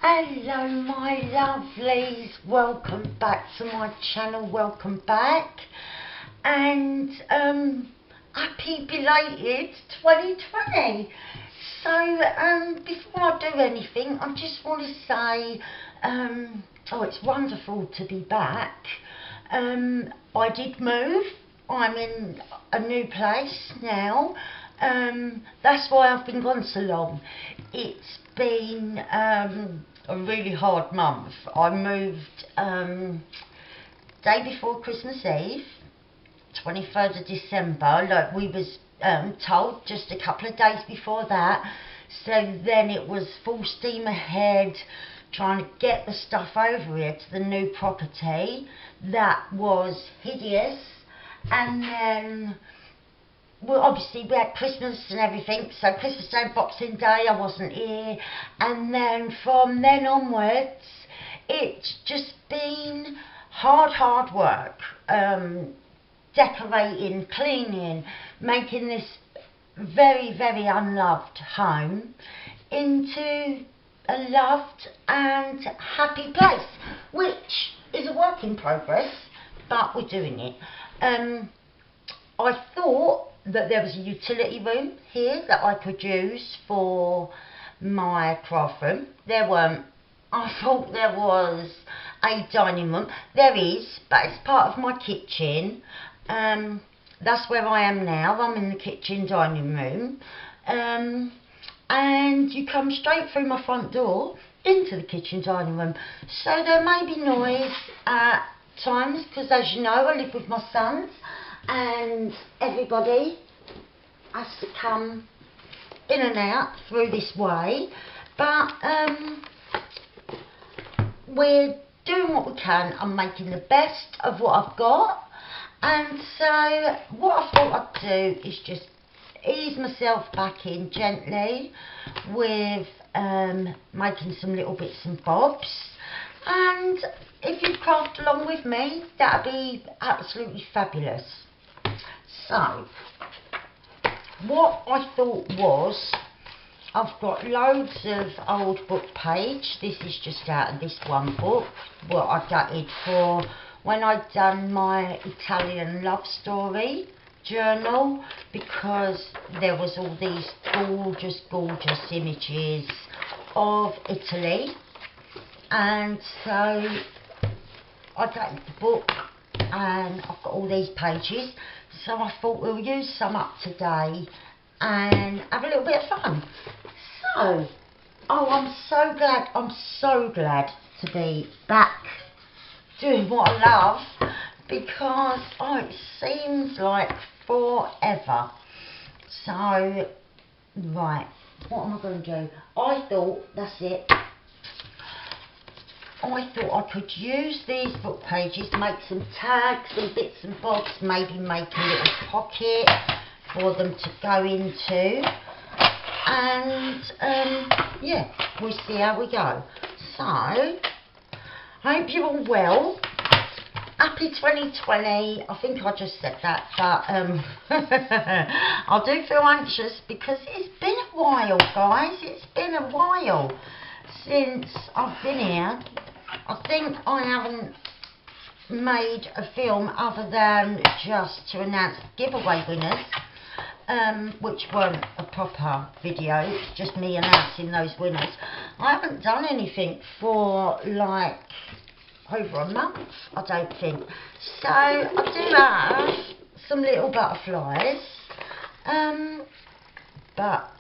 Hello my lovelies, welcome back to my channel, welcome back, and happy belated 2020. So before I do anything, I just want to say oh, it's wonderful to be back. I did move, I'm in a new place now. That's why I've been gone so long. It's been a really hard month. I moved day before Christmas Eve, 23rd of December, like we was told just a couple of days before that. So then it was full steam ahead, trying to get the stuff over here to the new property. That was hideous. And then, well, obviously we had Christmas and everything, so Christmas Day and Boxing Day I wasn't here, and then from then onwards it's just been hard work, decorating, cleaning, making this very unloved home into a loved and happy place, which is a work in progress, but we're doing it. I thought that there was a utility room here that I could use for my craft room. There weren't. I thought there was a dining room. There is, but it's part of my kitchen. That's where I am now. I'm in the kitchen dining room. And you come straight through my front door into the kitchen dining room. So there may be noise at times, because as you know, I live with my sons, and everybody has to come in and out through this way, but we're doing what we can. I'm making the best of what I've got, and so what I thought I'd do is just ease myself back in gently with making some little bits and bobs. And if you craft along with me, that'd be absolutely fabulous. So what I thought was, I've got loads of old book page. This is just out of this one book, what I gutted for when I'd done my Italian love story journal, because there was all these gorgeous images of Italy, and so I gutted the book and I've got all these pages, so I thought we'll use some up today and have a little bit of fun. So, oh, I'm so glad to be back doing what I love, because oh, it seems like forever. So, right, what am I going to do? I thought, that's it, I thought I could use these book pages to make some tags and bits and bobs, maybe make a little pocket for them to go into, and yeah, we'll see how we go. So, I hope you're all well. Happy 2020. I think I just said that, but I do feel anxious because it's been a while, guys. It's been a while since I've been here. I think I haven't made a film other than just to announce giveaway winners, which weren't a proper video, it's just me announcing those winners. I haven't done anything for like over a month, I don't think. So I do have some little butterflies, but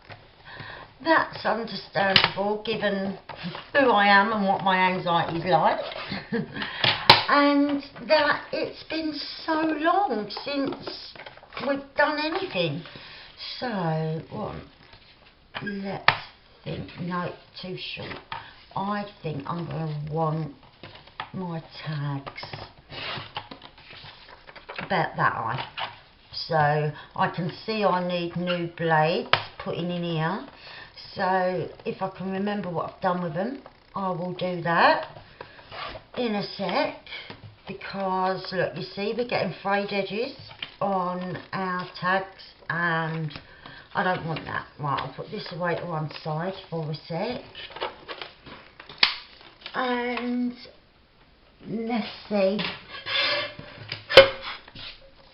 that's understandable given who I am and what my anxiety is like. And that it's been so long since we've done anything. So, what? Let's think. No, too short. I think I'm going to want my tags about that high. So, I can see I need new blades putting in here. So, if I can remember what I've done with them, I will do that in a sec. Because, look, you see, we're getting frayed edges on our tags, and I don't want that. Right, I'll put this away to one side for a sec. And let's see,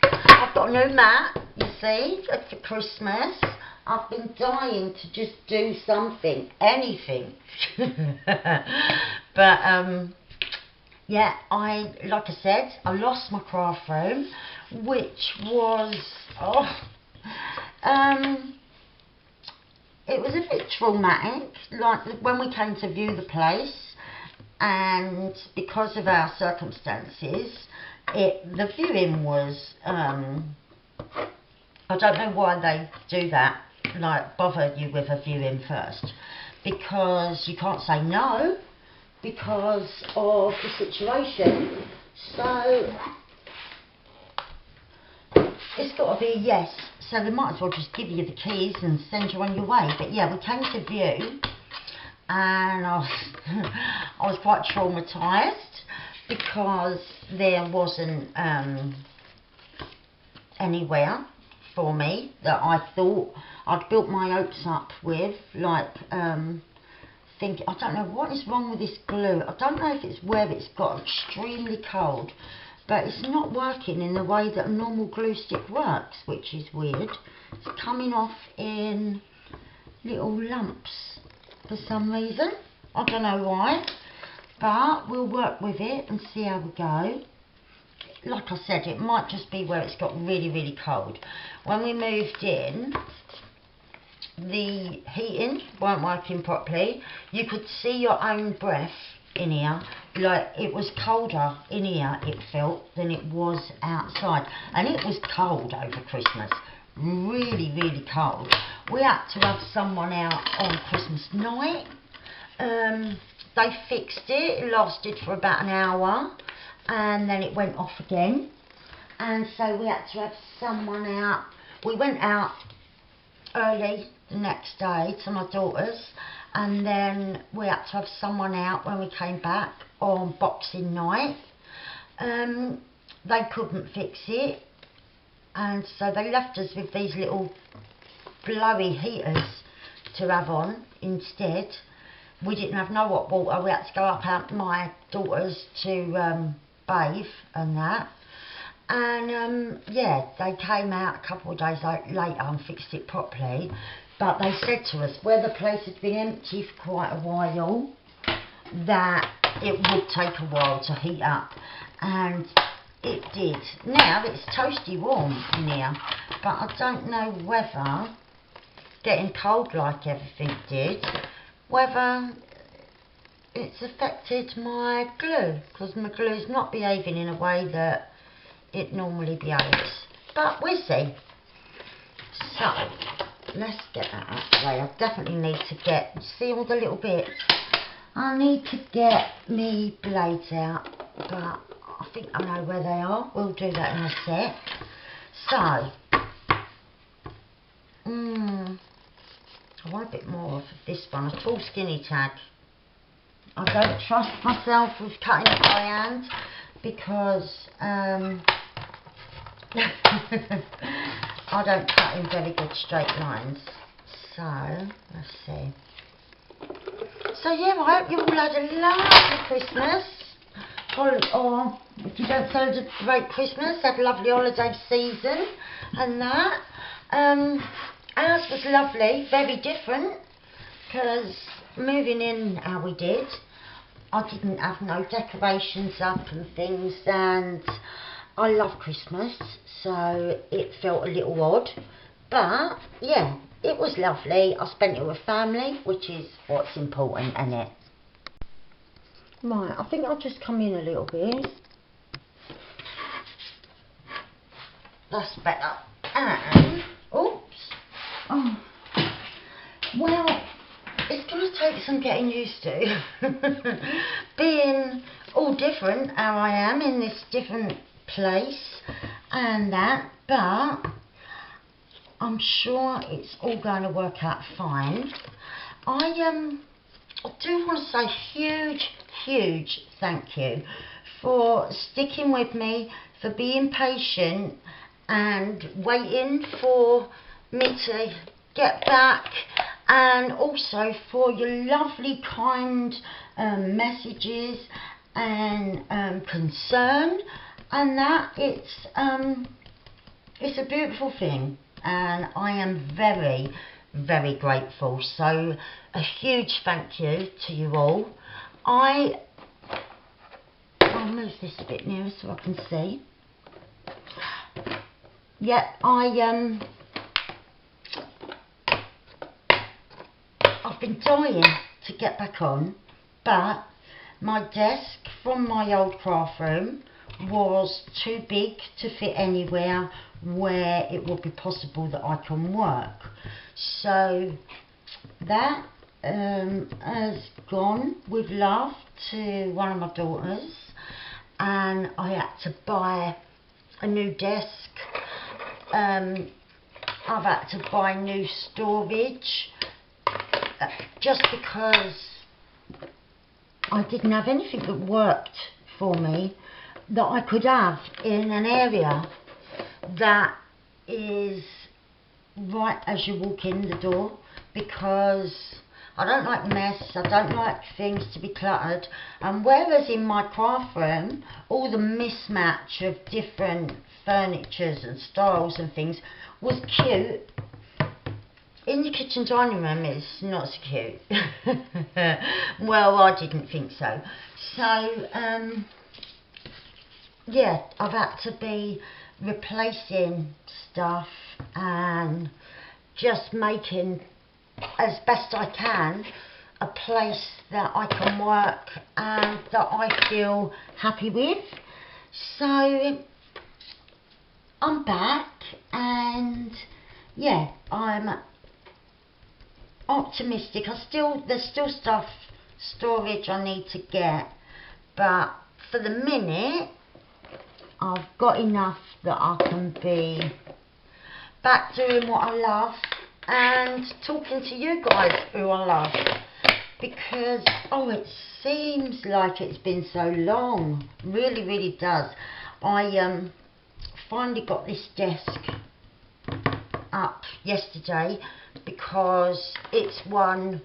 I've got a new mat, you see, for Christmas. I've been dying to just do something, anything. But yeah, like I said, I lost my craft room, which was it was a bit traumatic, like when we came to view the place, and because of our circumstances, the viewing was, I don't know why they do that, like bother you with a viewing first, because you can't say no because of the situation, so it's got to be a yes. So they might as well just give you the keys and send you on your way. But yeah, we came to view, and I was quite traumatised because there wasn't anywhere for me that I thought I'd built my hopes up with, like thinking, I don't know what is wrong with this glue. I don't know if it's where it's got extremely cold, but it's not working in the way that a normal glue stick works, which is weird. It's coming off in little lumps for some reason. I don't know why, but we'll work with it and see how we go. Like I said, it might just be where it's got really, really cold. When we moved in, the heating weren't working properly. You could see your own breath in here, like it was colder in here, it felt, than it was outside. And it was cold over Christmas, really, really cold. We had to have someone out on Christmas night. They fixed it. It lasted for about an hour, and then it went off again, and so we had to have someone out. We went out early the next day to my daughter's, and then we had to have someone out when we came back on Boxing night. They couldn't fix it, and so they left us with these little blowy heaters to have on instead. We didn't have no hot water. We had to go up at my daughter's to bathe and that. And yeah, they came out a couple of days later and fixed it properly. But they said to us, where the place had been empty for quite a while, that it would take a while to heat up. And it did. Now it's toasty warm in here, but I don't know whether getting cold like everything did, whether it's affected my glue, because my glue is not behaving in a way that it normally behaves. But we'll see. So let's get that out of the way. I definitely need to get, see all the little bits, I need to get me blades out, but I think I know where they are. We'll do that in a sec. So I want a bit more of this one, a tall skinny tag. I don't trust myself with cutting it by hand because I don't cut in very good straight lines. So let's see. So yeah, I hope you all had a lovely Christmas, or if you don't celebrate Christmas, have a lovely holiday season and that. Ours was lovely, very different, because moving in how we did, I didn't have no decorations up and things, and I love Christmas, so it felt a little odd, but yeah, it was lovely. I spent it with family, which is what's important, isn't it? Right, I think I'll just come in a little bit. That's better. And oops. Oh. Well, it's going to take some getting used to. Being all different how I am in this different place and that, but I'm sure it's all going to work out fine. I do want to say huge thank you for sticking with me, for being patient and waiting for me to get back and also for your lovely kind messages and concern, and that it's a beautiful thing, and I am very, very grateful. So a huge thank you to you all. I'll move this a bit nearer so I can see. Yeah, I've been dying to get back on, but my desk from my old craft room was too big to fit anywhere where it would be possible that I can work. So that has gone with love to one of my daughters, and I had to buy a new desk. I've had to buy new storage just because I didn't have anything that worked for me that I could have in an area that is right as you walk in the door, because I don't like mess, I don't like things to be cluttered. And whereas in my craft room all the mismatch of different furnitures and styles and things was cute, in the kitchen dining room it's not so cute. Well, I didn't think so. So yeah, I've had to be replacing stuff and just making, as best I can, a place that I can work and that I feel happy with. So I'm back, and yeah, I'm optimistic. There's still stuff, storage I need to get, but for the minute I've got enough that I can be back doing what I love and talking to you guys who I love, because it seems like it's been so long, really, really does. I finally got this desk up yesterday, because it's one,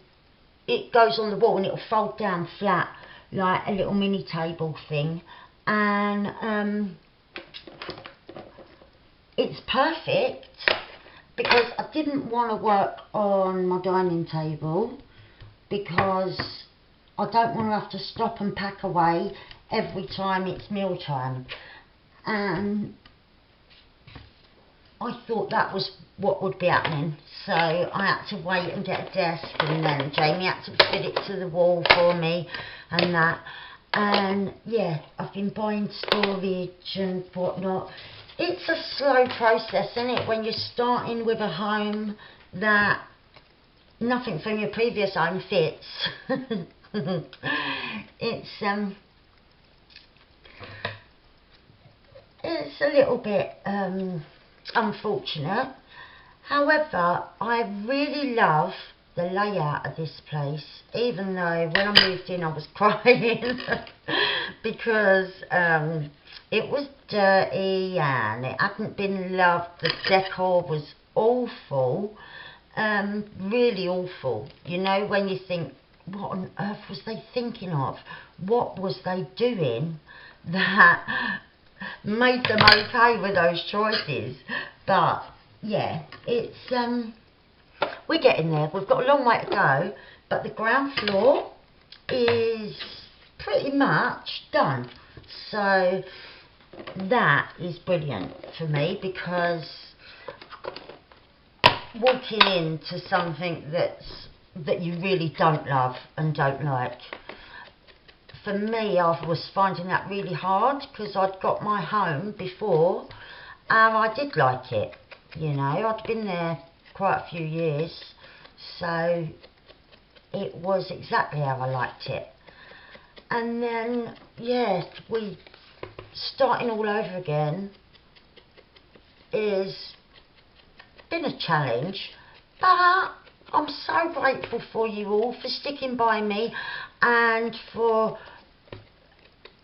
it goes on the wall and it'll fold down flat like a little mini table thing, and it's perfect because I didn't want to work on my dining table, because I don't want to have to stop and pack away every time it's meal time, and I thought that was what would be happening. So I had to wait and get a desk, and then Jamie had to fit it to the wall for me and that. And yeah, I've been buying storage and whatnot. It's a slow process, isn't it, when you're starting with a home that nothing from your previous home fits. It's a little bit unfortunate. However, I really love the layout of this place, even though when I moved in I was crying because it was dirty and it hadn't been loved. The decor was awful, really awful. You know, when you think, what on earth was they thinking of? What was they doing that made them okay with those choices? But yeah, it's we're getting there. We've got a long way to go, but the ground floor is pretty much done. So that is brilliant for me, because walking into something that you really don't love and don't like, for me, I was finding that really hard, because I'd got my home before and I did like it. You know, I'd been there quite a few years, so it was exactly how I liked it. And then, yeah, we starting all over again is been a challenge, but I'm so grateful for you all for sticking by me and for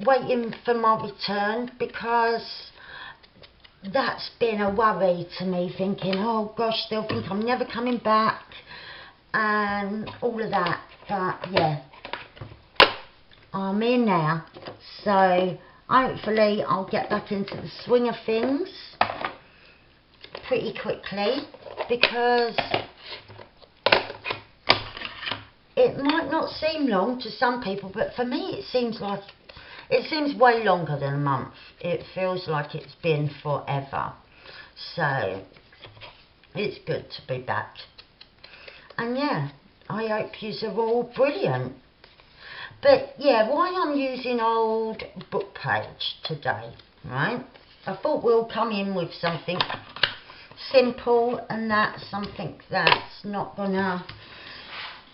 waiting for my return, because that's been a worry to me, thinking, oh gosh, they'll think I'm never coming back. and all of that. But yeah, I'm in now, so hopefully I'll get back into the swing of things pretty quickly, because it might not seem long to some people, but for me it seems way longer than a month. It feels like it's been forever. So it's good to be back. And yeah, I hope yous are all brilliant. But yeah, why I'm using old book page today, right? I thought we'll come in with something simple, and that's something that's not gonna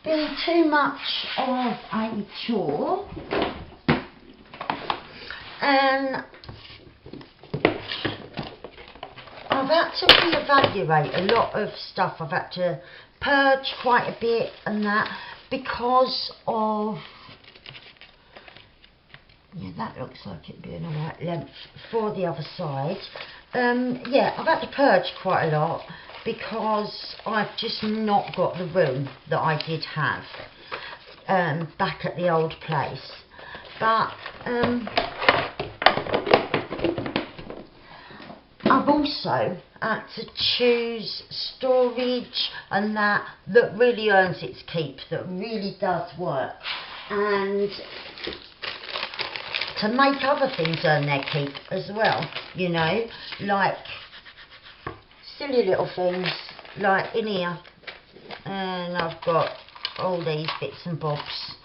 be too much of a chore. And I've had to reevaluate a lot of stuff. I've had to purge quite a bit and that, because of, yeah, that looks like it being the right length for the other side. Yeah, I've had to purge quite a lot because I've just not got the room that I did have back at the old place. But I've also had to choose storage and that really earns its keep, that really does work, and to make other things earn their keep as well, you know, like silly little things like in here. And I've got all these bits and bobs.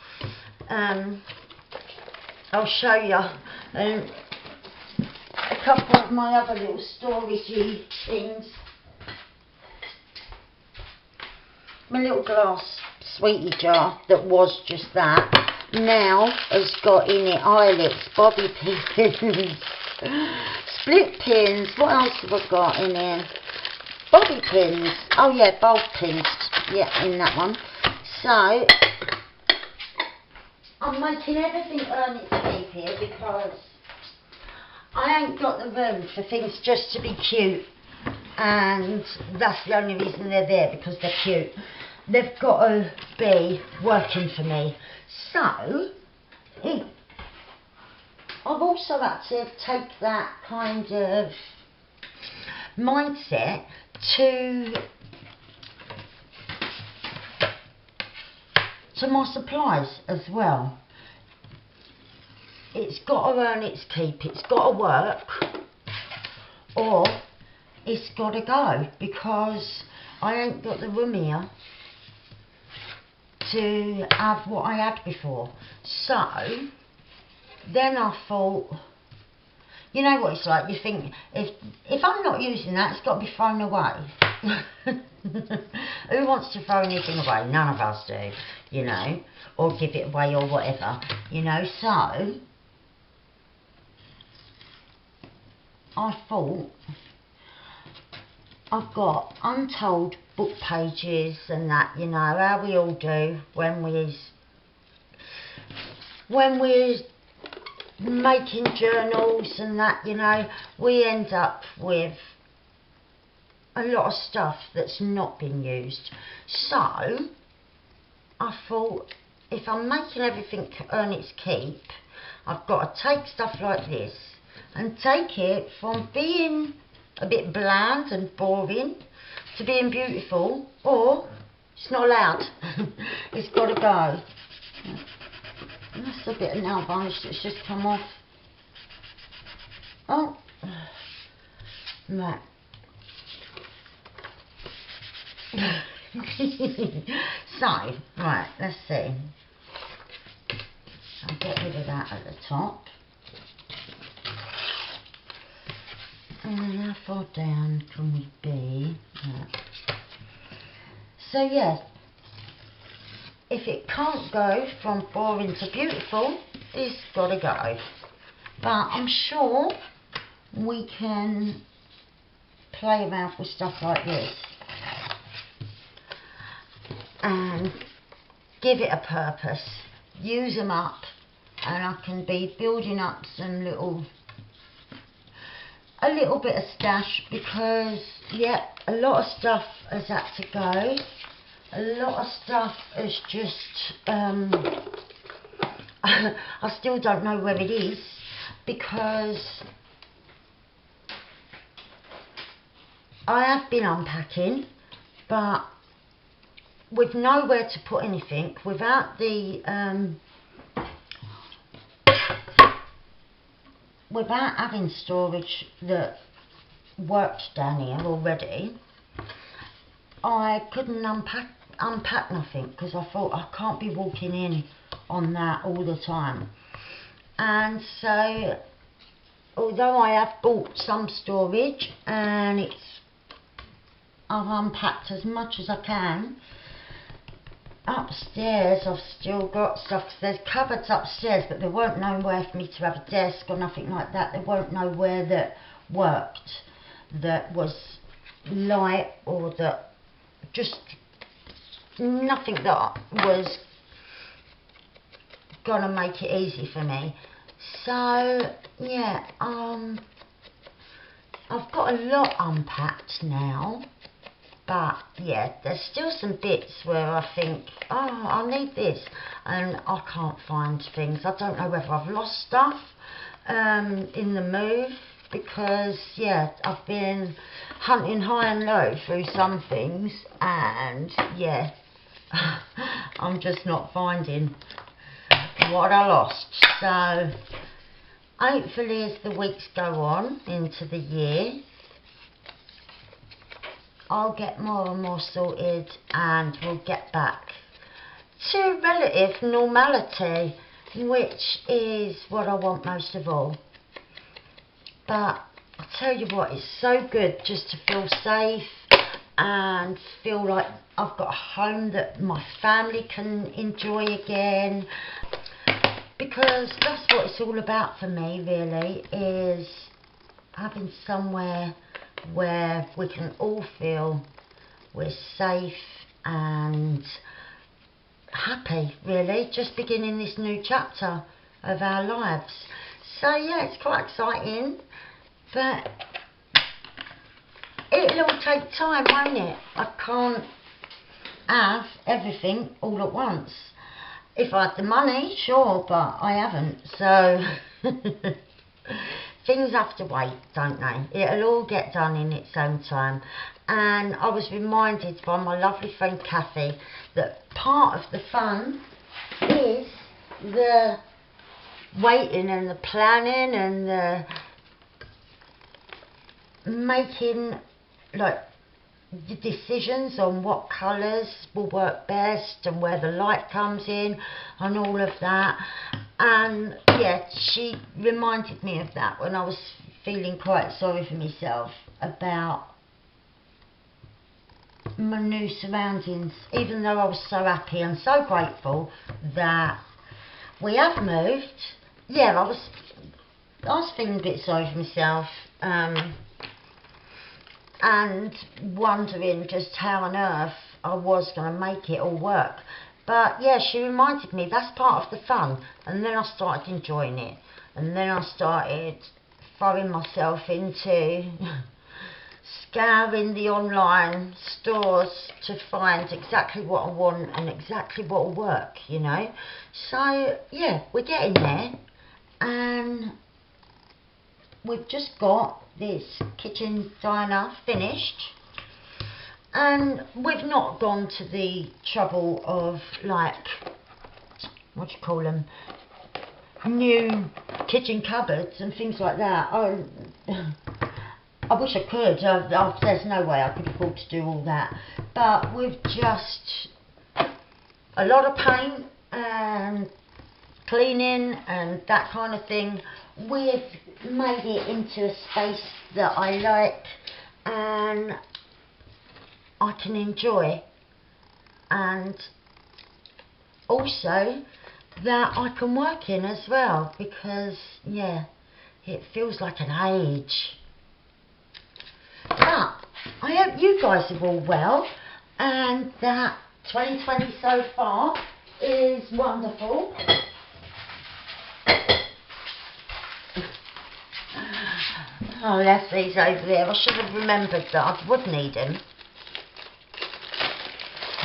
I'll show you a couple of my other little storagey things. My little glass sweetie jar that was just that now has got in it eyelets, bobby pins, split pins. What else have I got in here? Bobby pins. Oh yeah, bulb pins. Yeah, in that one. So I'm making everything earn its keep here, because I ain't got the room for things just to be cute, and that's the only reason they're there, because they're cute. They've got to be working for me. So I've also had to take that kind of mindset to my supplies as well. It's got to earn its keep, it's got to work, or it's got to go, because I ain't got the room here to have what I had before. So then I thought, you know what it's like, you think, if I'm not using that, it's got to be thrown away. Who wants to throw anything away? None of us do, you know, or give it away or whatever, you know. So I thought, I've got untold book pages and that, you know, how we all do when we're making journals and that, you know, we end up with a lot of stuff that's not been used. So I thought, if I'm making everything earn its keep, I've got to take stuff like this and take it from being a bit bland and boring to being beautiful, or it's not allowed. It's got to go. That's a bit of nail varnish that's just come off. Oh, right. So, right, let's see. I'll get rid of that at the top. And then how far down can we be? Right. So yeah, if it can't go from boring to beautiful, it's got to go. But I'm sure we can play around with stuff like this and give it a purpose, use them up, and I can be building up some a little bit of stash, because yeah, a lot of stuff has had to go a lot of stuff is just, I still don't know where it is, because I have been unpacking, but with nowhere to put anything, without the without having storage that worked down here already, I couldn't unpack nothing, because I thought I can't be walking in on that all the time. And so, although I have bought some storage and I've unpacked as much as I can, upstairs I've still got stuff, 'cause there's cupboards upstairs, but there weren't nowhere for me to have a desk or nothing like that. There weren't nowhere that worked, that was light, or that just nothing that was gonna make it easy for me. So yeah, I've got a lot unpacked now. But yeah, there's still some bits where I think, oh, I need this, and I can't find things. I don't know whether I've lost stuff in the move, because yeah, I've been hunting high and low through some things, and yeah, I'm just not finding what I lost. So hopefully, as the weeks go on into the year, I'll get more and more sorted, and we'll get back to relative normality, which is what I want most of all. But I tell you what, it's so good just to feel safe and feel like I've got a home that my family can enjoy again, because that's what it's all about for me, really, is having somewhere where we can all feel we're safe and happy, really, just beginning this new chapter of our lives. So yeah, it's quite exciting, but it'll all take time, won't it? I can't have everything all at once. If I had the money, sure, but I haven't, so things have to wait, don't they? It'll all get done in its own time. And I was reminded by my lovely friend Kathy that part of the fun is the waiting and the planning and the making, like, the decisions on what colours will work best and where the light comes in and all of that. And yeah, she reminded me of that when I was feeling quite sorry for myself about my new surroundings, even though I was so happy and so grateful that we have moved. Yeah, I was feeling a bit sorry for myself, and wondering just how on earth I was going to make it all work. But yeah, she reminded me that's part of the fun, and then I started enjoying it, and then I started throwing myself into scouring the online stores to find exactly what I want and exactly what will work, you know. So yeah, we're getting there, and we've just got this kitchen diner finished, and we've not gone to the trouble of, like, what do you call them, new kitchen cupboards and things like that. I wish I could. There's no way I could afford to do all that, but with just a lot of paint and cleaning and that kind of thing, we've made it into a space that I like and I can enjoy, and also that I can work in as well, because yeah, it feels like an age. But I hope you guys are all well, and that 2020 so far is wonderful. Oh, that's these over there. I should have remembered that I would need them.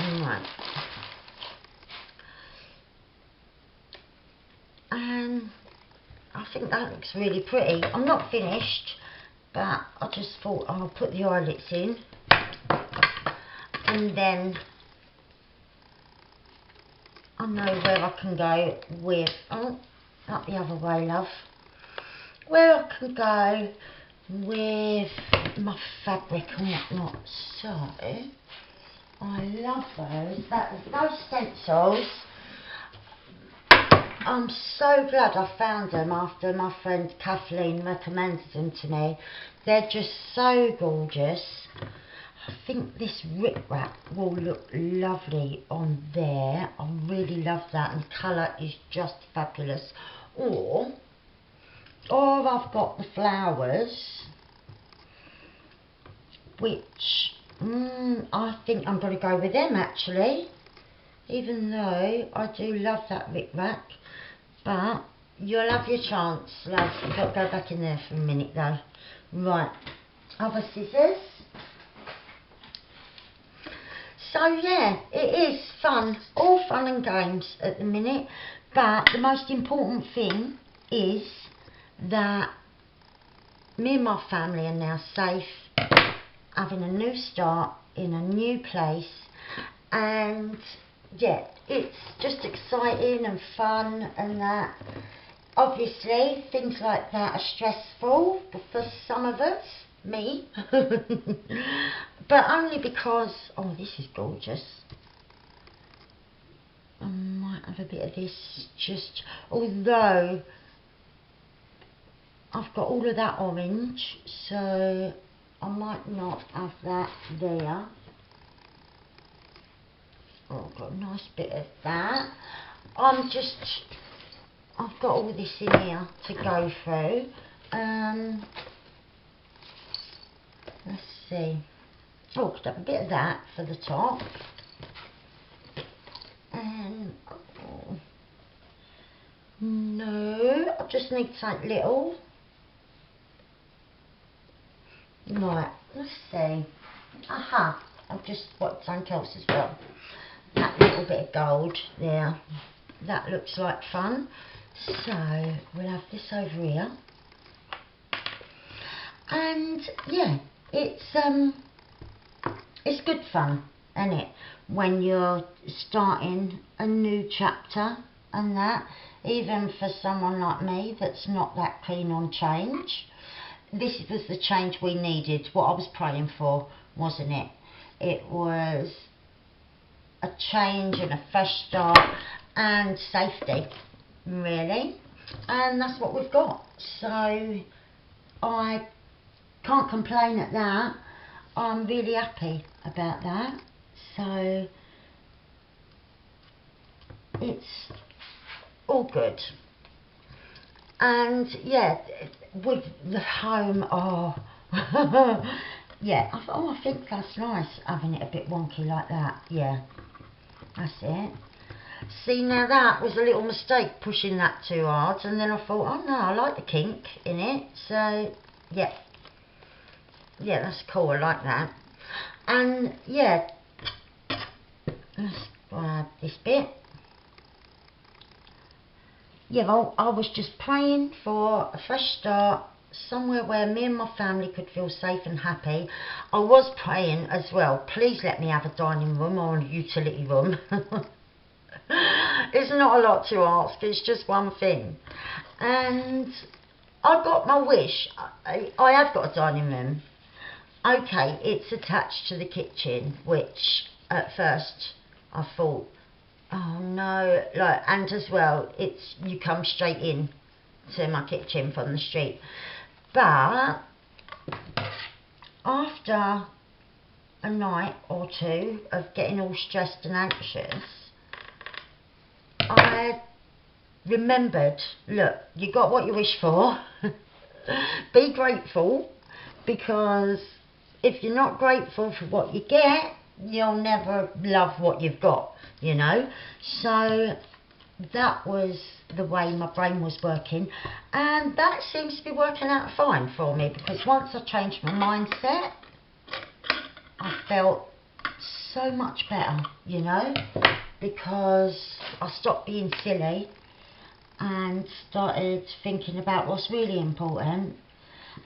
Right. And I think that looks really pretty. I'm not finished, but I just thought I'll put the eyelets in, and then I know where I can go with, oh, not the other way, love, where I can go with my fabric and whatnot. So I love those. Those stencils, I'm so glad I found them after my friend Kathleen recommended them to me. They're just so gorgeous. I think this rip-wrap will look lovely on there. I really love that, and the colour is just fabulous. Or I've got the flowers, which I think I'm going to go with them actually, even though I do love that rip-wrap. But you'll have your chance, love. You've got to go back in there for a minute though. Right, other scissors. So yeah, it is fun, all fun and games at the minute, but the most important thing is that me and my family are now safe, having a new start in a new place, and yeah, it's just exciting and fun and that. Obviously things like that are stressful for some of us, me, but only because, oh, this is gorgeous. I might have a bit of this, just, although I've got all of that orange, so I might not have that there. Oh, I've got a nice bit of that. I've got all this in here to go through. Let's see. Oh, could have a bit of that for the top. And oh, no, I just need something little. Right, let's see. Aha, I've just got something else as well. That little bit of gold there. That looks like fun. So we'll have this over here. And yeah, it's good fun, isn't it, when you're starting a new chapter and that, even for someone like me that's not that keen on change. This was the change we needed, what I was praying for, wasn't it? It was a change and a fresh start and safety, really, and that's what we've got. So I can't complain at that. I'm really happy about that. So it's all good. And yeah, with the home, oh yeah, I think that's nice, having it a bit wonky like that. Yeah, that's it. See, now that was a little mistake, pushing that too hard, and then I thought, oh no, I like the kink in it. So yeah, that's cool, I like that. And yeah, let's grab this bit. Yeah, well, I was just praying for a fresh start, somewhere where me and my family could feel safe and happy. I was praying as well, please let me have a dining room or a utility room. It's not a lot to ask, it's just one thing. And I got my wish. I have got a dining room. Okay, it's attached to the kitchen, which at first I thought, oh no, like, and as well, you come straight in to my kitchen from the street. But after a night or two of getting all stressed and anxious, I remembered, look, you got what you wish for. Be grateful, because if you're not grateful for what you get, you'll never love what you've got, you know. So that was the way my brain was working, and that seems to be working out fine for me, because once I changed my mindset, I felt so much better, you know, because I stopped being silly and started thinking about what's really important.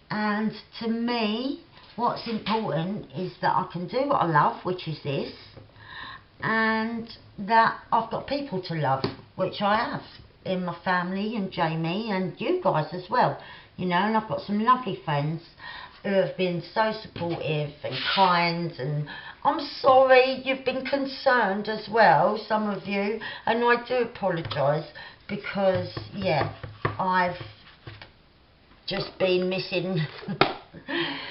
And to me, what's important is that I can do what I love, which is this, and that I've got people to love, which I have in my family and Jamie and you guys as well, you know. And I've got some lovely friends who have been so supportive and kind, and I'm sorry you've been concerned as well, some of you, and I do apologise because, yeah, I've just been missing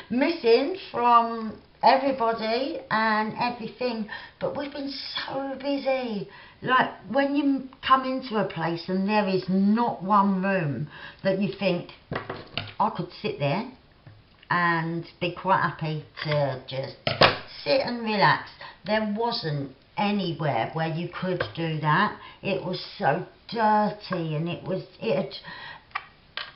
missing from everybody and everything, but we've been so busy. Like, when you come into a place and there is not one room that you think, I could sit there and be quite happy to just sit and relax. There wasn't anywhere where you could do that. It was so dirty, and it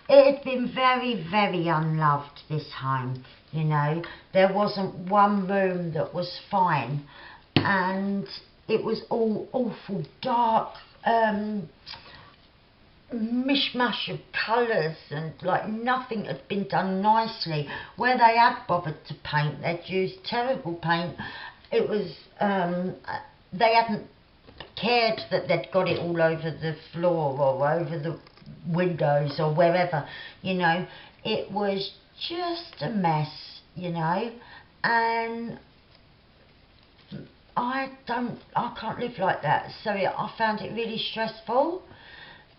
had been very, very unloved, this home, you know. There wasn't one room that was fine, and it was all awful dark, mishmash of colours, and like nothing had been done nicely. Where they had bothered to paint, they'd used terrible paint. It was, they hadn't cared that they'd got it all over the floor or over the windows or wherever, you know. It was just a mess, you know, and I can't live like that, so I found it really stressful.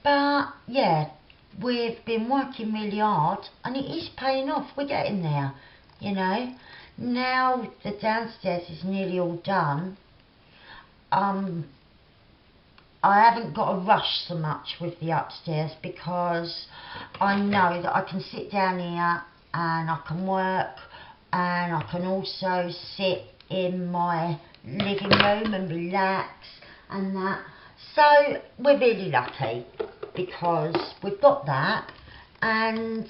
But yeah, we've been working really hard and it is paying off. We're getting there, you know. Now the downstairs is nearly all done. I haven't got to rush so much with the upstairs, because I know that I can sit down here and I can work, and I can also sit in my living room and relax and that. So we're really lucky because we've got that, and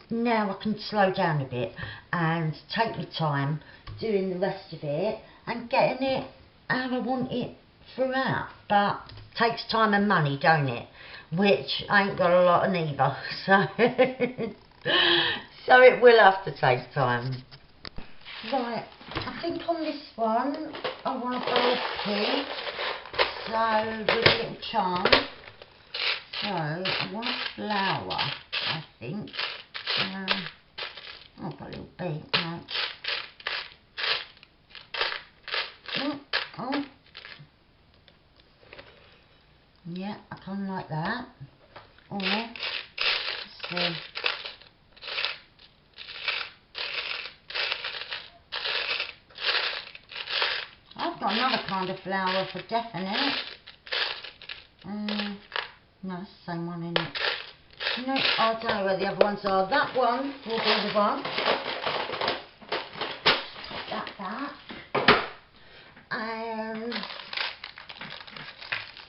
now I can slow down a bit and take my time doing the rest of it and getting it how I want it throughout. But takes time and money, don't it? Which I ain't got a lot of neither, so so it will have to take time. Right, I think on this one I want to go a pin, so with a little charm. So I want a flower, I think. Oh, I've got a little bead, right. Oh. Yeah, I kind of like that. Or, let's see. I've got another kind of flower for definite. No, it's the same one, isn't it? No, I don't know where the other ones are. That one will be the one. Take that back. And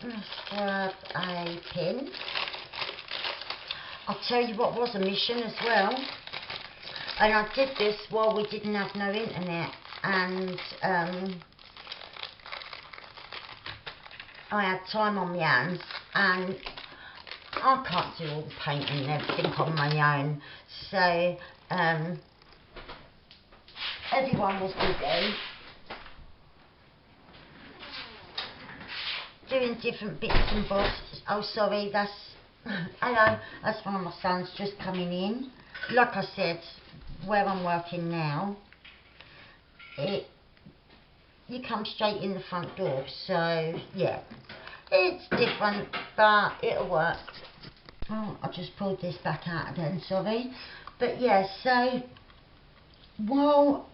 let's grab a pin. I'll tell you what was a mission as well. And I did this while we didn't have no internet. And I had time on my hands, and I can't do all the painting and everything on my own, so everyone was busy doing different bits and bobs. Oh, sorry, that's hello, that's one of my sons just coming in. Like I said, where I'm working now, you come straight in the front door, so yeah, it's different, but it'll work. Oh, I just pulled this back out again, sorry. But yeah, so, well,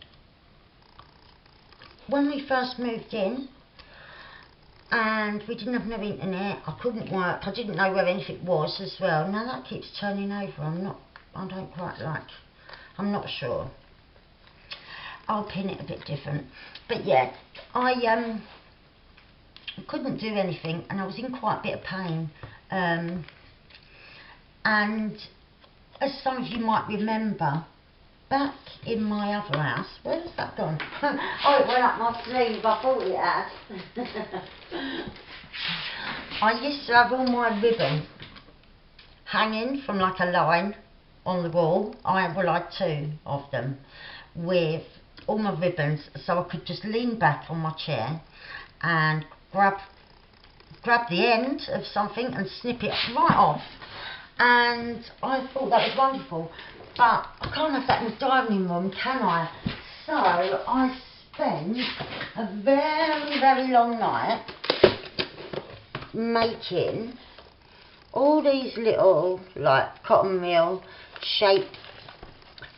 when we first moved in and we didn't have no internet, I couldn't work, I didn't know where anything was as well. Now that keeps turning over, I don't quite like, I'm not sure. I'll pin it a bit different. But yeah, I couldn't do anything, and I was in quite a bit of pain. And as some of you might remember, back in my other house. Where's that gone? Oh, it went up my sleeve. I thought it had. I used to have all my ribbon hanging from like a line on the wall. I had 2 of them with all my ribbons, so I could just lean back on my chair and grab the end of something and snip it right off. And I thought that was wonderful, but I can't have that in the dining room, can I? So I spent a very, very long night making all these little like cotton reel shaped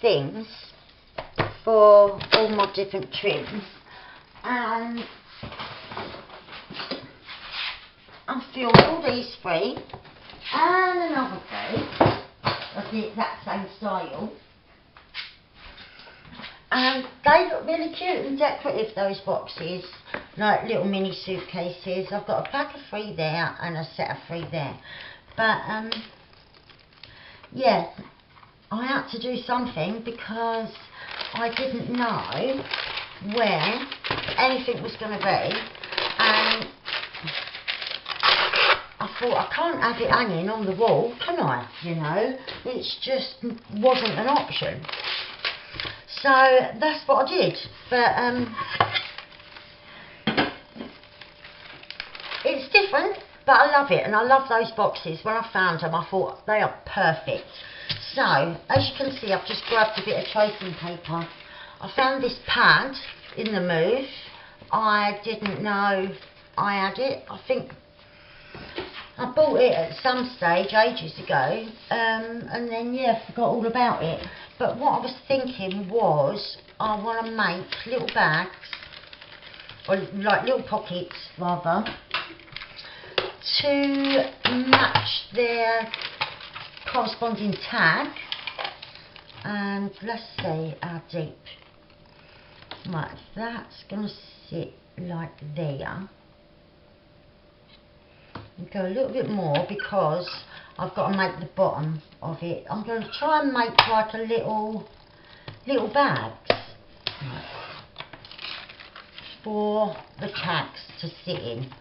things for all my different trims, and I filled all these 3 and another 3 of the exact same style, and they look really cute and decorative, those boxes, like little mini suitcases. I've got a pack of 3 there and a set of 3 there, but yeah, I had to do something because I didn't know where anything was going to be, and I thought, I can't have it hanging on the wall, can I? You know, it just wasn't an option. So that's what I did. But it's different, but I love it, and I love those boxes. When I found them, I thought they are perfect. So as you can see, I've just grabbed a bit of tracing paper. I found this pad in the move. I didn't know I had it. I think I bought it at some stage ages ago, and then yeah, forgot all about it. But what I was thinking was, I want to make little bags, or like little pockets rather, to match their corresponding tag. And let's see how deep. Right, that's going to sit like there. Go a little bit more because I've got to make the bottom of it. I'm going to try and make like a little bags, right, for the tags to sit in.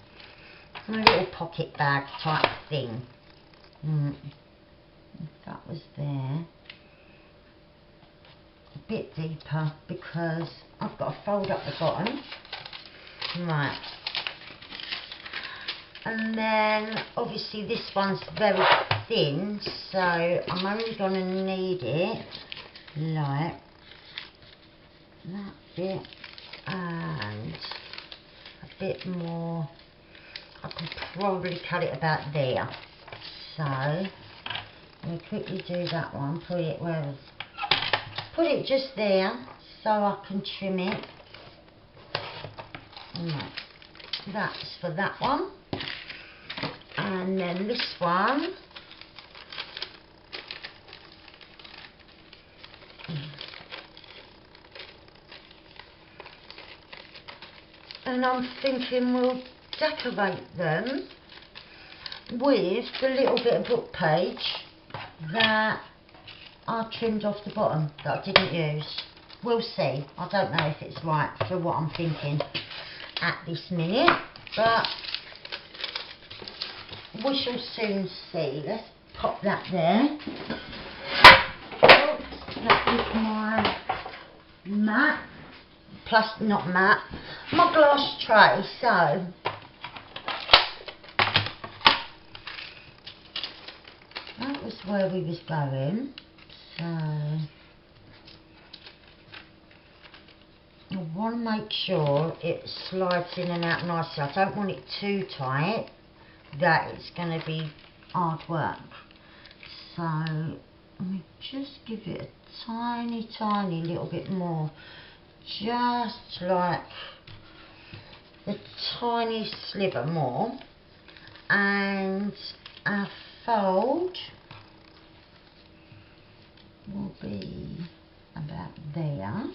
A little pocket bag type thing. If that was there. A bit deeper because I've got to fold up the bottom. Right. And then obviously this one's very thin, so I'm only going to need it like that bit and a bit more. I could probably cut it about there. So let me quickly do that one. Put it just there so I can trim it. Right. That's for that one. And then this one, and I'm thinking we'll decorate them with the little bit of book page that I trimmed off the bottom that I didn't use. We'll see. I don't know if it's right for what I'm thinking at this minute, but we shall soon see. Let's pop that there. Oops, that is my mat. Plus, not mat, my glass tray. So, that was where we was going. So, I want to make sure it slides in and out nicely. I don't want it too tight that it's going to be hard work. So let me just give it a tiny little bit more, just like a tiny sliver more, and our fold will be about there.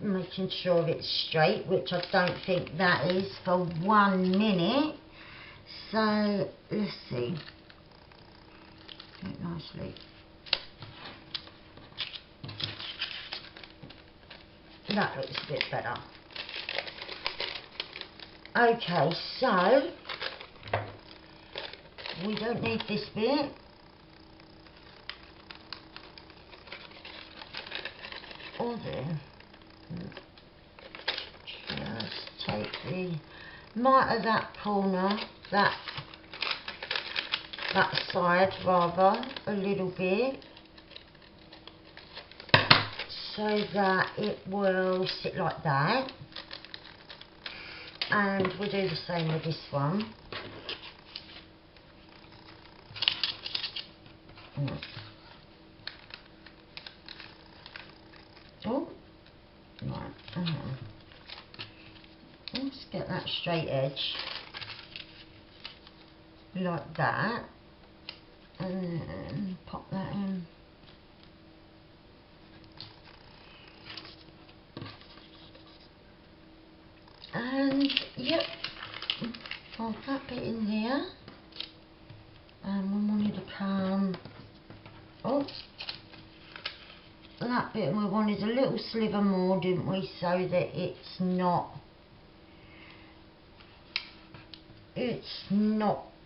Making sure it's straight, which I don't think that is for 1 minute. So let's see. Do it nicely. That looks a bit better. Okay, so we don't need this bit. Or then just take the mite of that corner, that side rather, a little bit, so that it will sit like that. And we'll do the same with this one. Oh, right. Let's get that straight edge like that, and then pop that in. And yep, pop that bit in here. And we wanted to come, oh, that bit, and we wanted a little sliver more, didn't we, so that it's not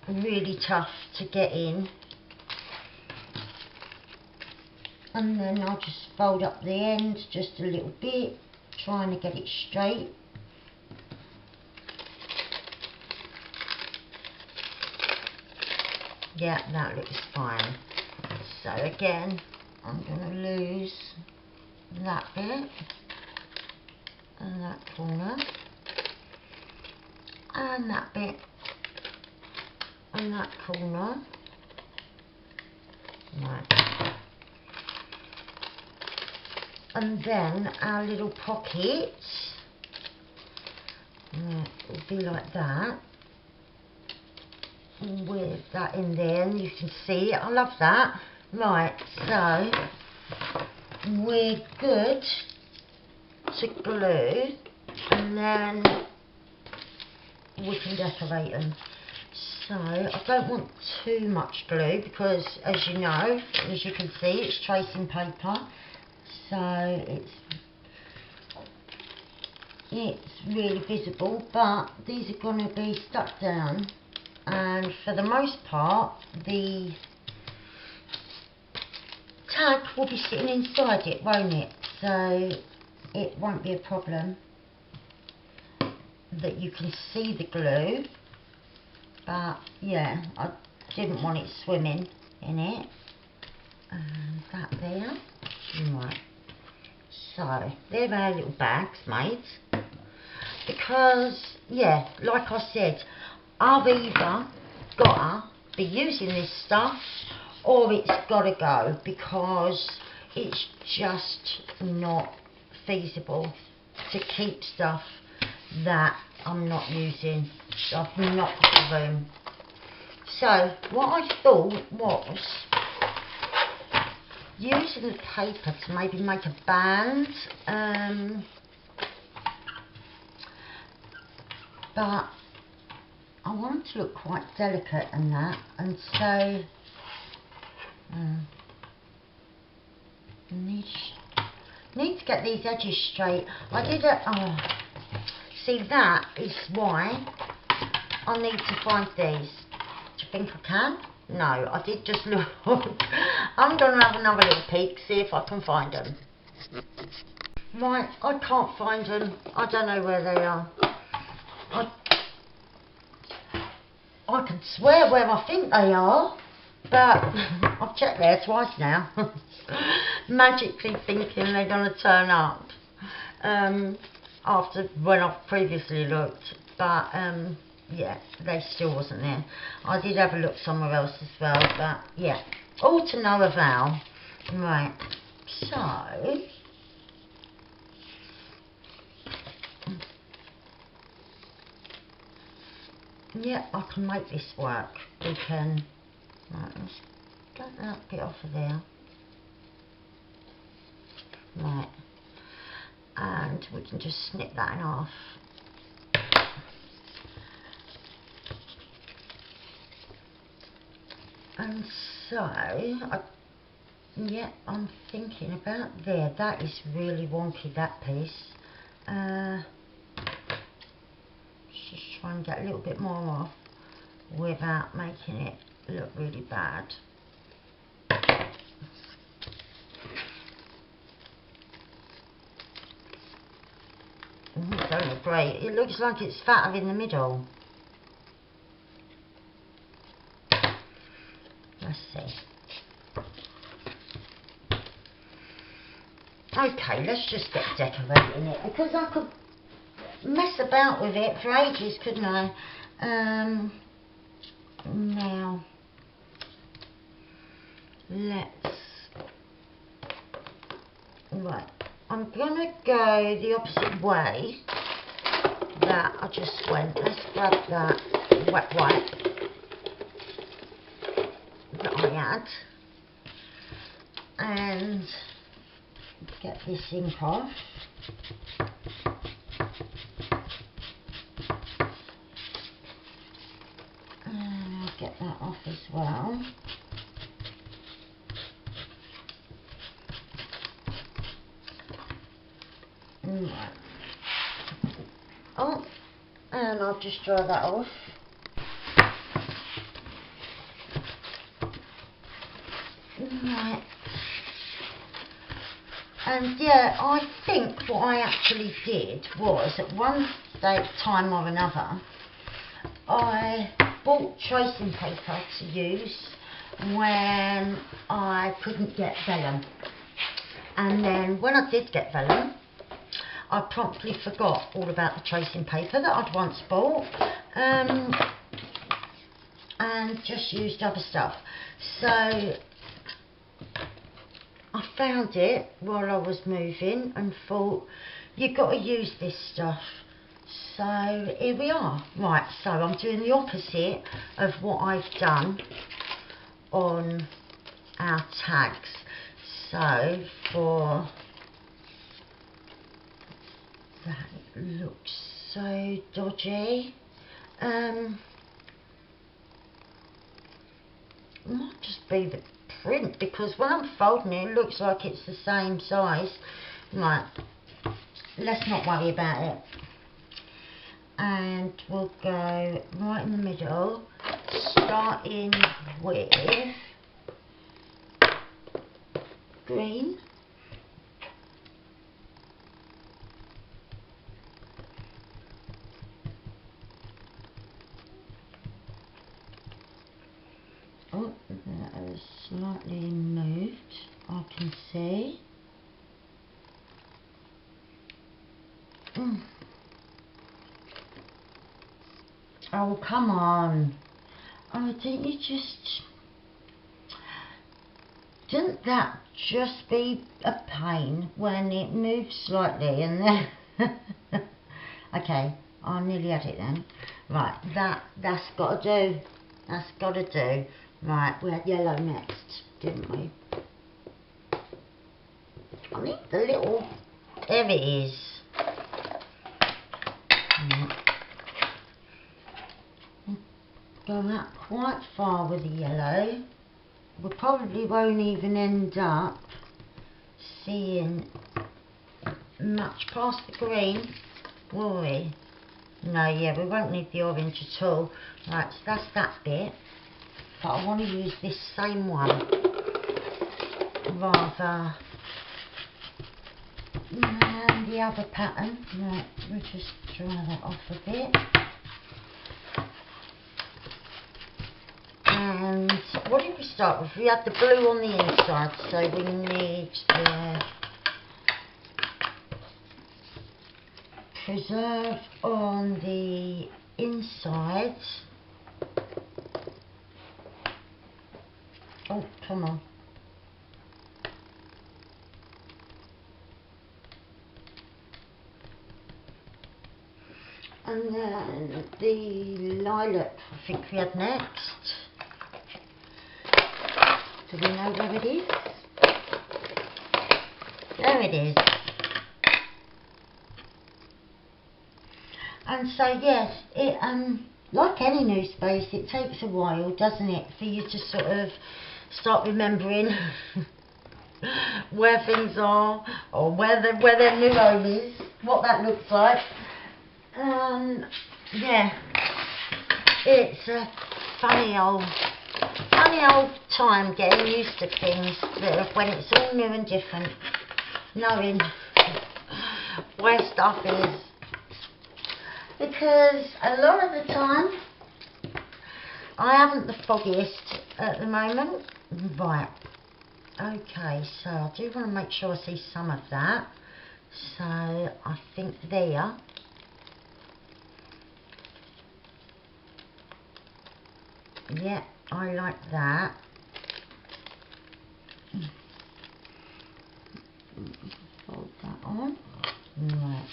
really tough to get in. And then I'll just fold up the end just a little bit, trying to get it straight. Yeah, that looks fine. So again, I'm going to lose that bit and that corner and that bit and that corner. Right. And then our little pocket will be like that, with that in there, and you can see it. I love that. Right, so we're good to glue, and then we can decorate them. So I don't want too much glue because, as you know, as you can see, it's tracing paper, so it's really visible, but these are going to be stuck down, and for the most part the tag will be sitting inside it, won't it? So it won't be a problem that you can see the glue, but yeah, I didn't want it swimming in it. And that there. Right, so they're our little bags made, because yeah, like I said, I've either gotta be using this stuff or it's gotta go, because it's just not feasible to keep stuff that I'm not using. I've not got the room. So what I thought was using the paper to maybe make a band, but I want it to look quite delicate and that, and so need to get these edges straight. I did see, that is why I need to find these. Do you think I can? No, I did just look. I'm going to have another little peek, see if I can find them. Right, I can't find them. I don't know where they are. I can swear where I think they are, but I've checked there twice now. Magically thinking they're going to turn up after when I've previously looked, but yeah, they still wasn't there. I did have a look somewhere else as well, but yeah, all to no avail. Right, so yeah, I can make this work. We can. Right, let's get that bit off of there. Right, and we can just snip that in half. And so Yeah, I'm thinking about there. That is really wonky, that piece. Just try and get a little bit more off without making it look really bad. It don't look great. It looks like it's fatter in the middle. Let's see. Okay, let's just get decorating it, because I could mess about with it for ages, couldn't I? Now, right, I'm gonna go the opposite way that I just went. Let's grab that wet wipe that I had and get this ink off. And I'll get that off as well. Right. Oh, and I'll just dry that off. Right. And yeah, I think what I actually did was, at one time or another, I bought tracing paper to use when I couldn't get vellum. And then when I did get vellum, I promptly forgot all about the tracing paper that I'd once bought, and just used other stuff. So I found it while I was moving and thought, you've got to use this stuff. So here we are. Right, so I'm doing the opposite of what I've done on our tags. So for that, it looks so dodgy. It might just be the print, because when I'm folding it, it looks like it's the same size. Right, let's not worry about it. And we'll go right in the middle, starting with green. Oh, that is slightly moved, I can see. Oh, come on. Oh, didn't that just be a pain when it moves slightly and then... Okay, I nearly had it then. Right, that's got to do. That's got to do. Right, we had yellow next, didn't we? I need the little... There it is. Go that quite far with the yellow. We probably won't even end up seeing much past the green, will we? No, yeah, we won't need the orange at all. Right, so that's that bit. But I want to use this same one rather than the other pattern. Right, we'll just dry that off a bit. And what did we start with? We had the blue on the inside, so we need the preserve on the inside. Oh, come on. And then the lilac, I think we had next. Do we know where it is? There it is. And so yes, it like any new space, it takes a while, doesn't it, for you to sort of start remembering where things are, or where their new home is, what that looks like. Yeah, it's a funny old time getting used to things when it's all new and different, knowing where stuff is, because a lot of the time I haven't the foggiest at the moment. Right, okay, so I do want to make sure I see some of that, so I think there. Yeah, I like that. Fold that on. Right.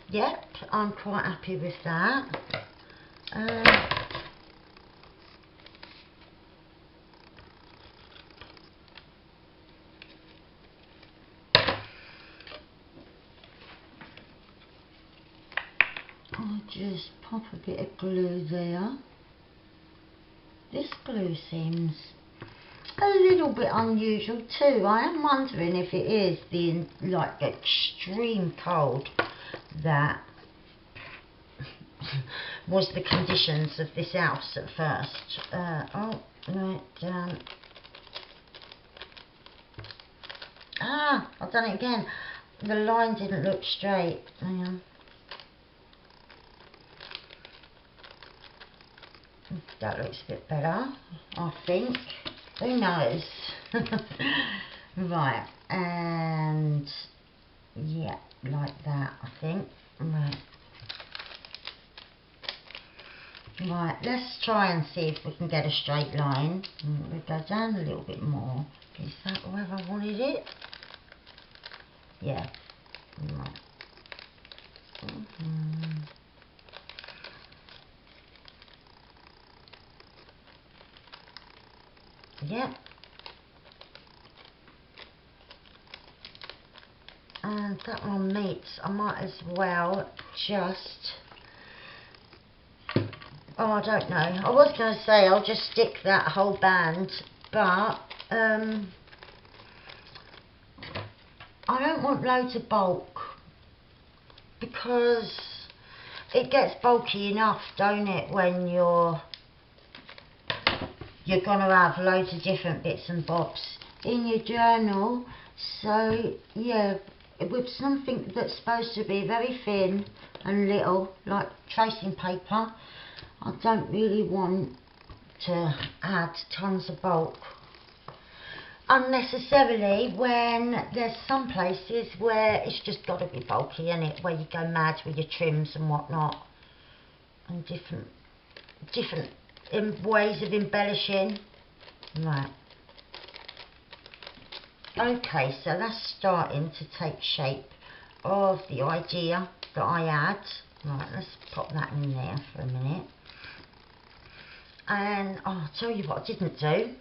Yep, I'm quite happy with that. I'll just pop a bit of glue there. This glue seems a little bit unusual too. I am wondering if it is the extreme cold that was the conditions of this house at first. Oh, right down. I've done it again. The line didn't look straight. Hang on. That looks a bit better, I think. Who knows? Right, and yeah, like that, I think. Right, let's try and see if we can get a straight line. We'll go down a little bit more. Is that where I wanted it? Yeah. Right. Yep. And that one meets. I might as well just... Oh, I don't know. I was going to say I'll just stick that whole band, but I don't want loads of bulk, because it gets bulky enough, don't it, when you're going to have loads of different bits and bobs in your journal. So yeah, with something that's supposed to be very thin and little, like tracing paper, I don't really want to add tons of bulk unnecessarily, when there's some places where it's just got to be bulky, innit, where you go mad with your trims and whatnot, and different ways of embellishing. Right. Okay, so that's starting to take shape of the idea that I had. Right, let's pop that in there for a minute. And I'll tell you what I didn't do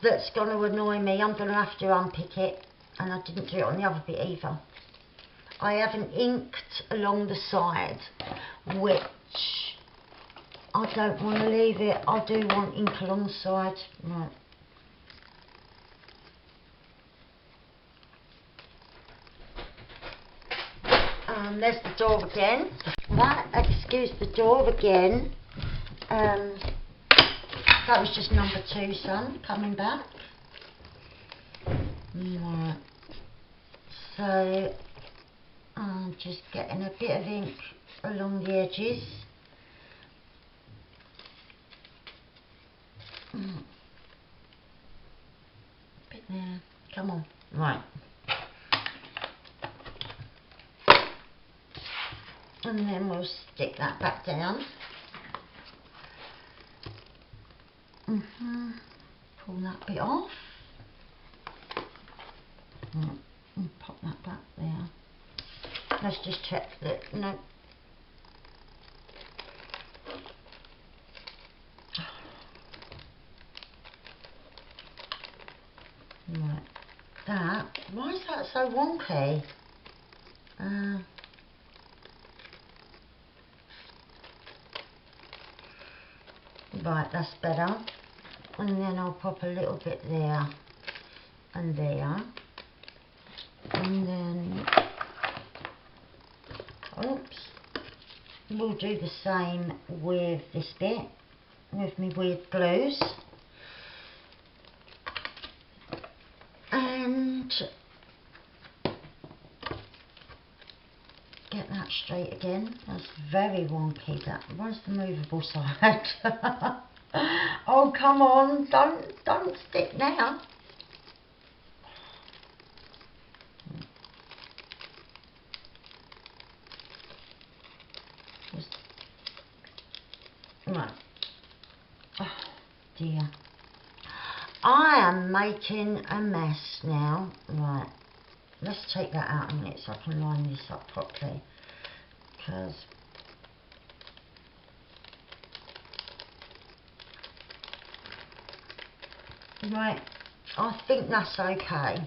that's going to annoy me. I'm going to have to unpick it, and I didn't do it on the other bit either. I haven't inked along the side, which I don't want to leave it. I do want ink along the side. Right. There's the door again. Right, excuse the door again. That was just number 2, son, coming back. Right. So I'm just getting a bit of ink along the edges. Bit there. Come on. Right. And then we'll stick that back down. Pull that bit off. And pop that back there. Let's just check that. No. Right. That. Why is that so wonky? Right, that's better. and then I'll pop a little bit there and there, and then oops, we'll do the same with this bit with my weird glues, and get that straight again. That's very wonky. That where's the movable side? Oh, come on, don't stick now. Right. Oh dear. I am making a mess now. Right. Let's take that out a minute so I can line this up properly. Because right, I think that's okay.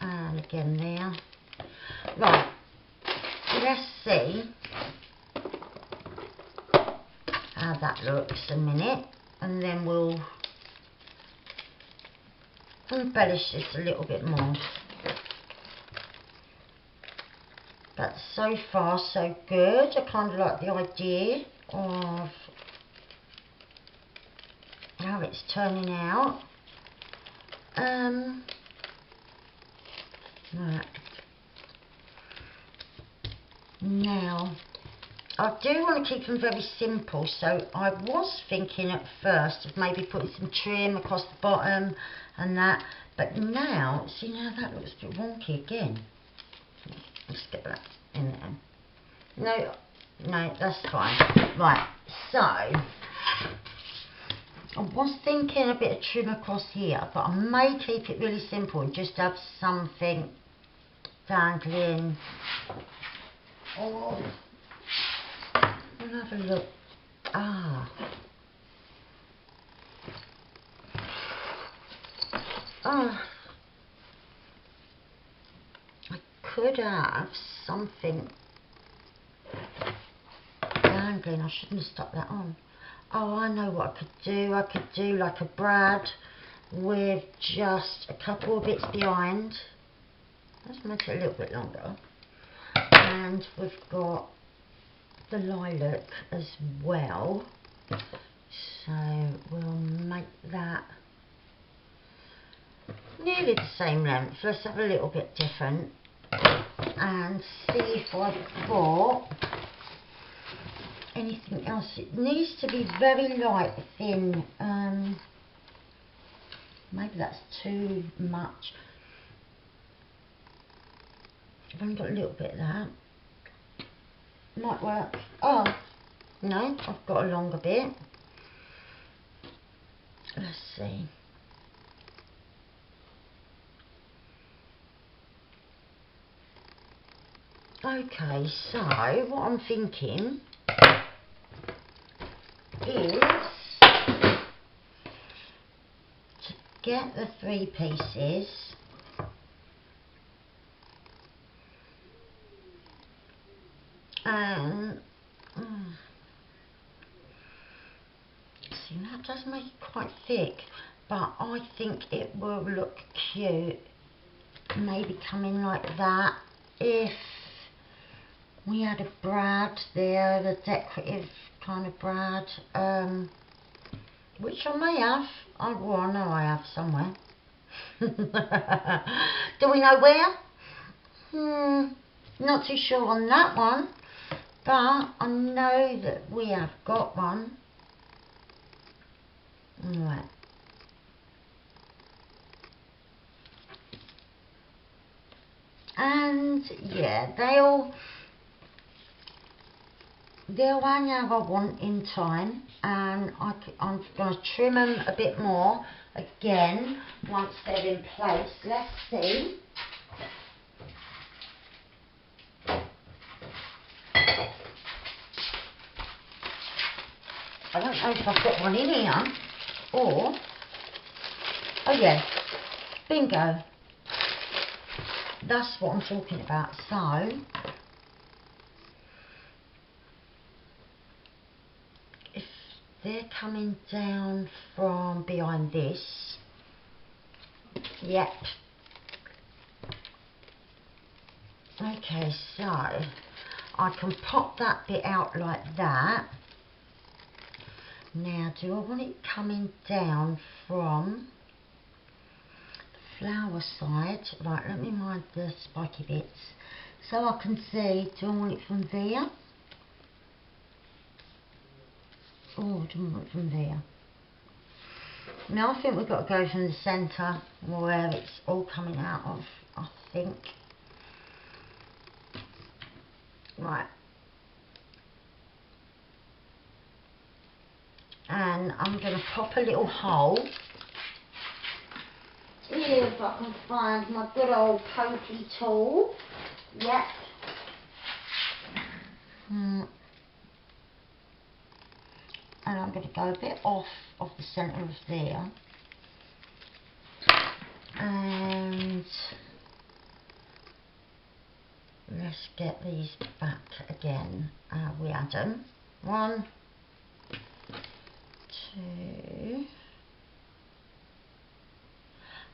And again there. Right. Let's see how that looks a minute, and then we'll embellish this a little bit more. But so far so good. I kind of like the idea of how it's turning out. Right. Now I do want to keep them very simple, so I was thinking at first of maybe putting some trim across the bottom and that, but now, see, now that looks a bit wonky again. Let's get that in there. No, that's fine. Right, so I was thinking a bit of trim across here, but I may keep it really simple and just have something dangling. Oh, we'll have a look. I could have something dangling. I shouldn't have stuck that on. Oh, I know what I could do. I could do like a brad with just a couple of bits behind. Let's make it a little bit longer. And we've got the lilac as well, so we'll make that nearly the same length. Let's have a little bit different and see if I've got anything else. It needs to be very light, thin. Maybe that's too much. I've only got a little bit of that. Might work. Oh, no, I've got a longer bit. Let's see. Okay, so what I'm thinking is to get the 3 pieces and see, that does make it quite thick, but I think it will look cute maybe coming like that if we had a brad there, the decorative kind of brad, which I may have. I know I have somewhere. Do we know where? Not too sure on that one, but I know that we have got one. Right. And yeah, they'll hang how I want in time, and I'm going to trim them a bit more again once they're in place. Let's see. I don't know if I've got one in here, or, oh yeah, bingo. That's what I'm talking about. So, they're coming down from behind this. Yep. Okay, so I can pop that bit out like that. Now, do I want it coming down from the flower side? Right, let me mind the spiky bits. So I can see, do I want it from there? Oh, I don't want it from there. Now I think we've got to go from the centre where it's all coming out of, I think. Right. And I'm going to pop a little hole. If I can find my good old pokey tool. Yep. And I'm going to go a bit off of the centre of there. And let's get these back again. We had them. 1, 2.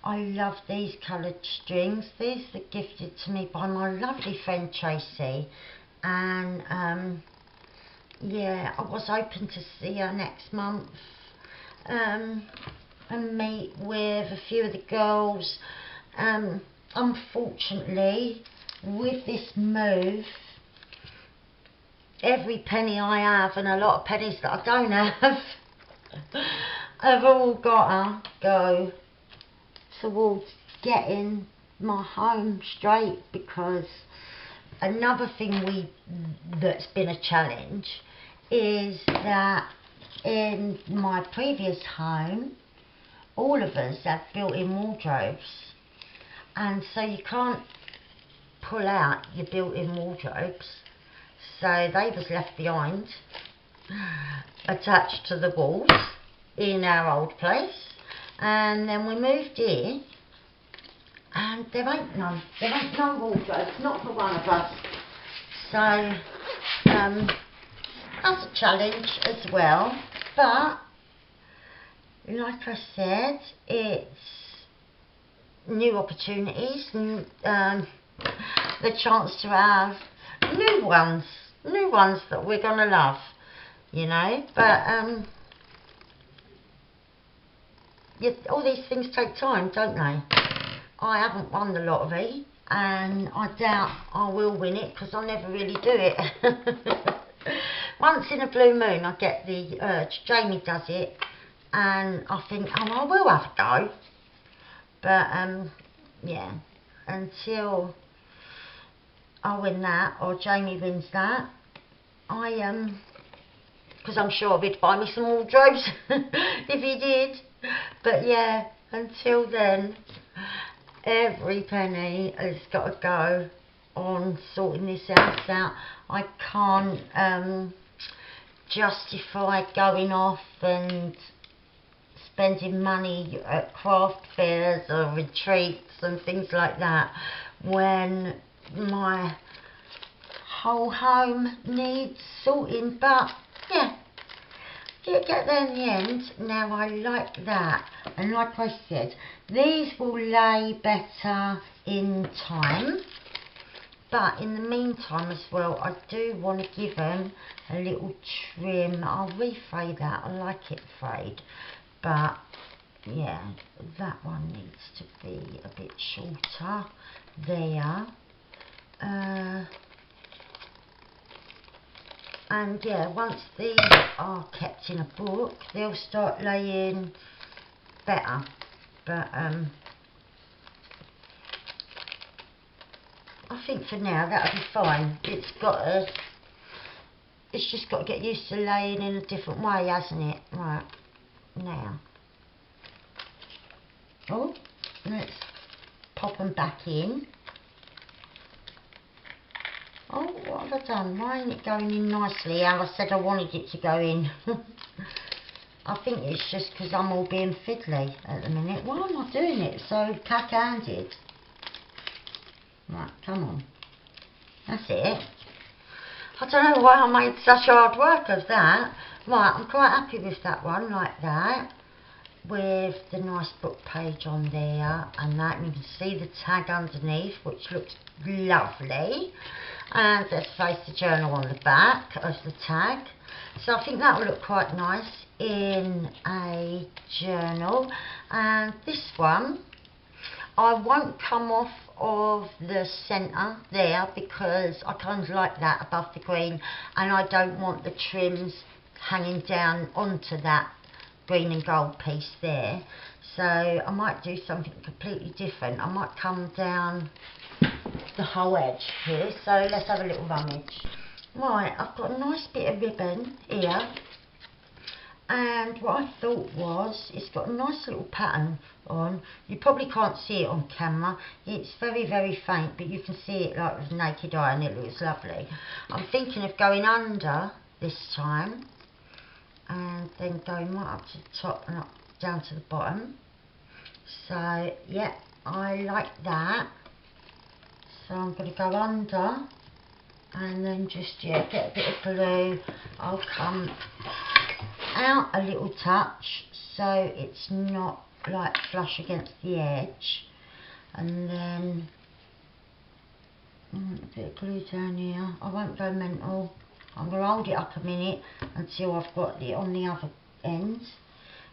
I love these coloured strings. These are gifted to me by my lovely friend Tracy. And yeah, I was hoping to see her next month and meet with a few of the girls. Unfortunately, with this move, every penny I have and a lot of pennies that I don't have have all got to go towards getting my home straight, because another thing that's been a challenge is that in my previous home all of us had built-in wardrobes, and so you can't pull out your built-in wardrobes, so they was left behind attached to the walls in our old place. And then we moved in and there ain't no wardrobes, not for one of us. So that's a challenge as well, but like I said, it's new opportunities and the chance to have new ones that we're gonna love, you know. But yeah, all these things take time, don't they? I haven't won the lottery and I doubt I will win it, because I never really do it. Once in a blue moon I get the urge. Jamie does it and I think, oh, I will have a go. But yeah, until I win that or Jamie wins that, because I'm sure he'd buy me some wardrobes if he did. But yeah, until then, every penny has got to go on sorting this house out. I can't justify going off and spending money at craft fairs or retreats and things like that when my whole home needs sorting. But yeah, get there in the end. Now I like that, and like I said, these will lay better in time, but in the meantime as well, I do want to give them a little trim. I'll refray that, I like it frayed, but yeah, that one needs to be a bit shorter there. And yeah, once these are kept in a book, they'll start laying better. But I think for now that'll be fine. It's just got to get used to laying in a different way, hasn't it? Right, now. Oh, let's pop them back in. Oh, what have I done? Why ain't it going in nicely how I said I wanted it to go in? I think it's just because I'm all being fiddly at the minute. Why am I doing it so cack-handed? Right, come on. That's it. I don't know why I made such hard work of that, Right, I'm quite happy with that one, like that, with the nice book page on there and that, and you can see the tag underneath, which looks lovely, and let's face the journal on the back as the tag. So I think that will look quite nice in a journal. And this one, I won't come off of the centre there because I kind of like that above the green, and I don't want the trims hanging down onto that green and gold piece there. So I might do something completely different. I might come down the whole edge here. So let's have a little rummage. Right, I've got a nice bit of ribbon here, and what I thought was, it's got a nice little pattern on. You probably can't see it on camera, it's very very faint, but you can see it like with the naked eye and it looks lovely. I'm thinking of going under this time and then going right up to the top and up down to the bottom. So yeah, I like that. So I'm going to go under and then just, yeah, get a bit of glue. I'll come out a little touch so it's not like flush against the edge, and then a bit of glue down here. I won't go mental. I'm going to hold it up a minute until I've got it on the other end,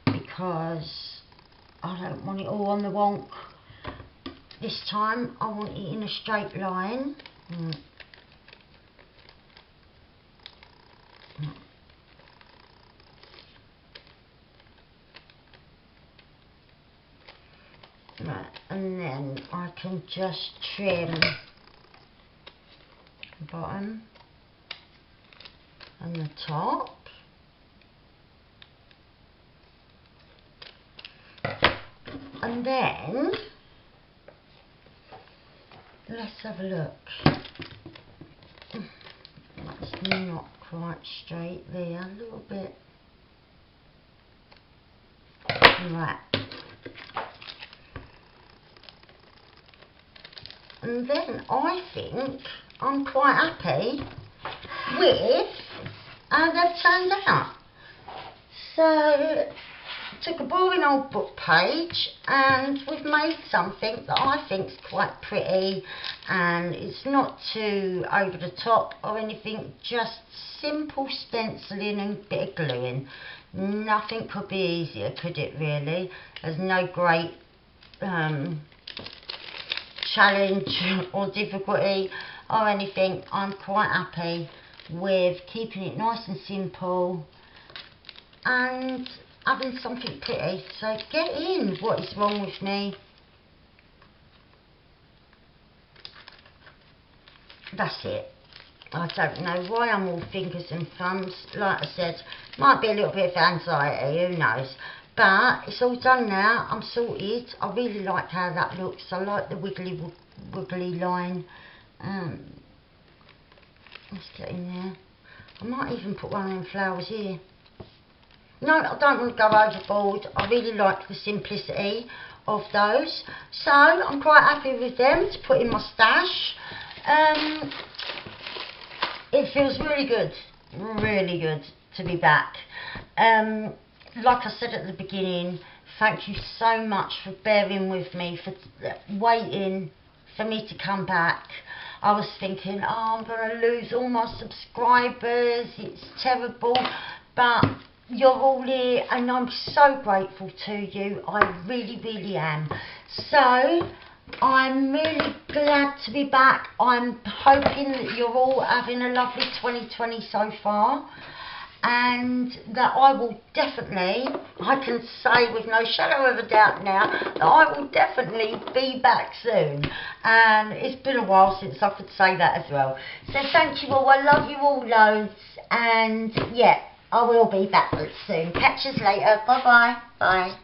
because I don't want it all on the wonk this time. I want it in a straight line. Right, and then I can just trim the bottom and the top. And then let's have a look. That's not quite straight there, a little bit. Right. And then I think I'm quite happy with how they've turned out. So, took a boring old book page and we've made something that I think is quite pretty, and it's not too over the top or anything, just simple stenciling and a bit of gluing. Nothing could be easier, could it really? There's no great challenge or difficulty or anything. I'm quite happy with keeping it nice and simple and having something pretty. So get in, what is wrong with me? That's it. I don't know why I'm all fingers and thumbs. Like I said, might be a little bit of anxiety, who knows. But it's all done now, I'm sorted. I really like how that looks. I like the wiggly line. Let's get in there. I might even put one of them flowers here. No, I don't want to go overboard. I really like the simplicity of those. So I'm quite happy with them to put in my stash. It feels really good to be back. Like I said at the beginning, thank you so much for bearing with me, for waiting for me to come back. I was thinking, oh, I'm going to lose all my subscribers, it's terrible, but you're all here and I'm so grateful to you. I really am. So I'm really glad to be back. I'm hoping that you're all having a lovely 2020 so far, and that I will definitely, I can say with no shadow of a doubt now, that I will definitely be back soon. And it's been a while since I could say that as well. So thank you all, I love you all loads, and yeah, I will be back soon. Catch us later, bye bye. Bye.